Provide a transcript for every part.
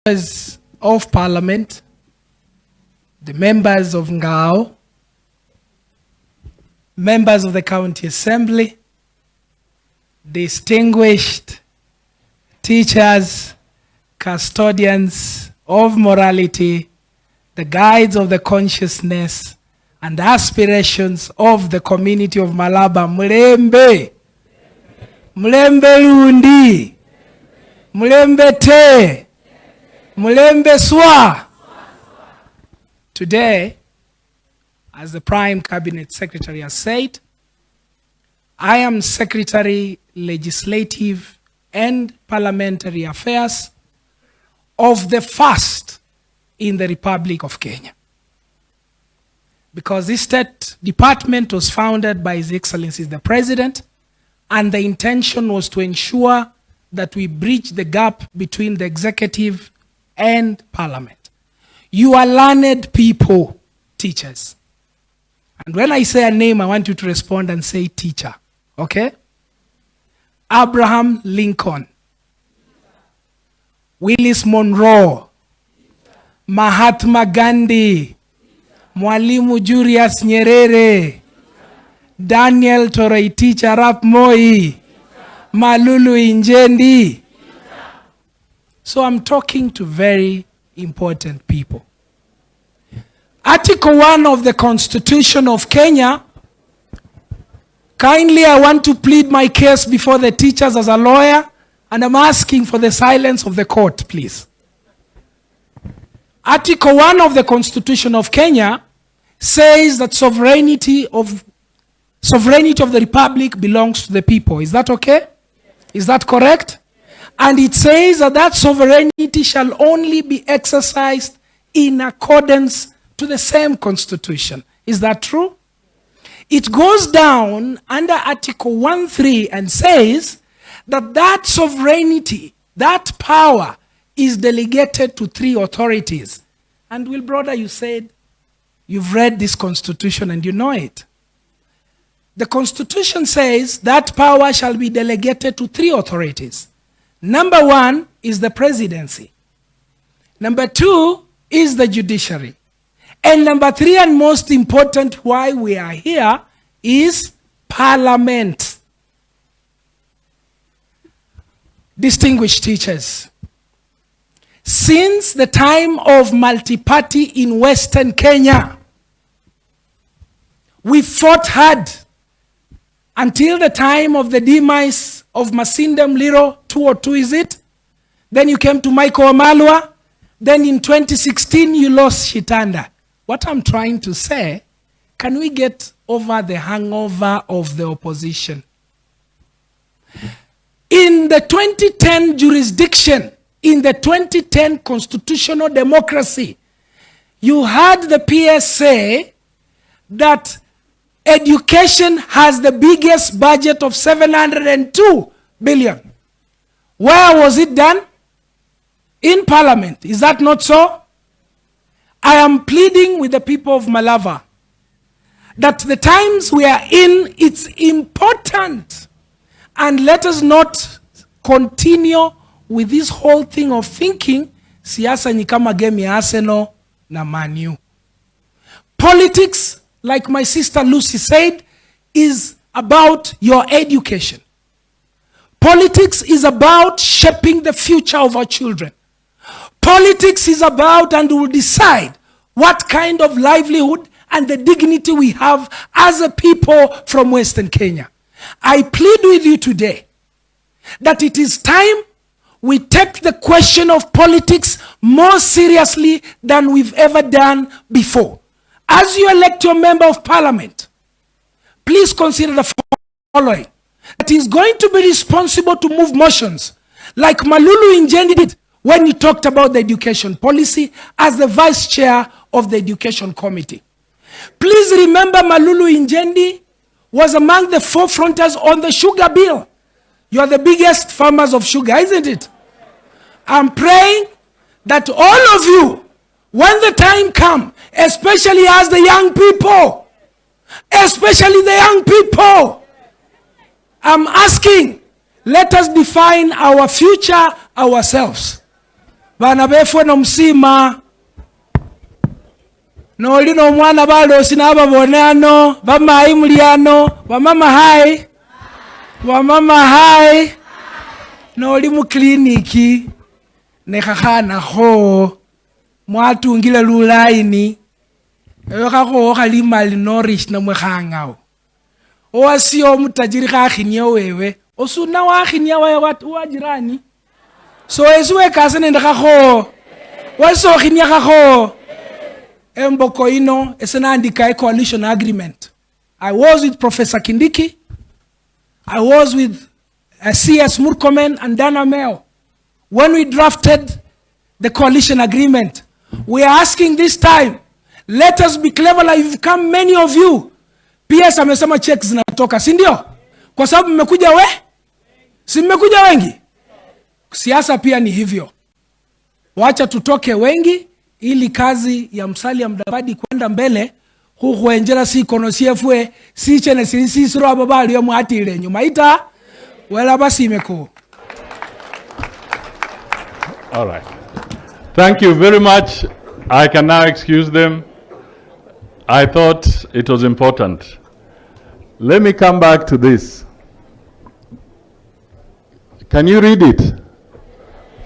members of Parliament, the members of Ngao, members of the County Assembly, distinguished teachers, custodians of morality, the guides of the consciousness and aspirations of the community of Malaba. Mulembe, Mulembe Lundi, Mulembe Te, Mulembe Swa. Today, as the Prime Cabinet Secretary has said, I am Secretary, Legislative and Parliamentary Affairs of the first in the Republic of Kenya. Because this state department was founded by His Excellency the President, and the intention was to ensure that we bridge the gap between the executive and Parliament. You are learned people, teachers. And when I say a name, I want you to respond and say teacher. Okay? Abraham Lincoln, Willis Monroe, Mahatma Gandhi, Mwalimu Julius Nyerere, Daniel Toroitich Arap Moi, Malulu Injendi. So I'm talking to very important people. Article 1 of the Constitution of Kenya, kindly I want to plead my case before the teachers as a lawyer, and I'm asking for the silence of the court, please. Article 1 of the Constitution of Kenya says that sovereignty of the Republic belongs to the people. Is that okay? Is that correct? And it says that that sovereignty shall only be exercised in accordance to the same Constitution. Is that true? It goes down under Article 1.3 and says that that sovereignty, that power, is delegated to 3 authorities. And Will Brother, you said you've read this Constitution and you know it. The Constitution says that power shall be delegated to 3 authorities. Number 1 is the presidency. Number 2 is the judiciary. And number 3, and most important, why we are here, is Parliament. Distinguished teachers, since the time of multi-party in Western Kenya, we fought hard until the time of the demise of Masinde Muliro, 202 is it? Then you came to Michael Wamalwa. Then in 2016 you lost Shitanda. What I'm trying to say, can we get over the hangover of the opposition? In the 2010 jurisdiction, in the 2010 constitutional democracy, you had the PS say that education has the biggest budget of 702 billion. Where was it done? In Parliament. Is that not so? I am pleading with the people of Malava that the times we are in, it's important. And let us not continue with this whole thing of thinking siasa ni kama game ya Arsenal na Man U. Politics, like my sister Lucy said, is about your education. Politics is about shaping the future of our children. Politics is about and will decide what kind of livelihood and the dignity we have as a people from Western Kenya. I plead with you today that it is time we take the question of politics more seriously than we've ever done before. As you elect your member of Parliament, please consider the following. That he is going to be responsible to move motions like Malulu Injendi did when he talked about the education policy as the vice chair of the education committee. Please remember Malulu Injendi was among the forefronters on the sugar bill. You are the biggest farmers of sugar, isn't it? I'm praying that all of you, when the time comes, especially as the young people, I'm asking, let us define our future ourselves. bana befwe nomusima noli nomwana balosi nababone ano bamayi muli ano bamama hai noli mu kliniki nekhakhanakho mwatungile lulaini ewe khakhowo khali malnourished namwe khang'awo owasiyo omutajiri khakhinia wewe osuna wakhinia wa jirani so esi wekase nende khakho wasokhinia khakho emboko ino esenandika a coalition agreement. I was with Professor Kindiki, I was with CS Murkomen and Dana Meo. When we drafted the coalition agreement, we are asking this time, let us be clever like you've come many of you. PS amesema checks zinatoka, si ndio? Kwa sababu mmekuja si mmekuja wengi? Siasa pia ni hivyo. Wacha tutoke wengi ili kazi ya Musalia Mudavadi kwenda mbele huhuenjera si kono siefwe si chene si siro ababali yo mwatile nyuma ita wela basi imeko. All right. Thank you very much. I can now excuse them. I thought it was important. Let me come back to this. Can you read it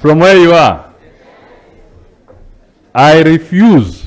from where you are? I refuse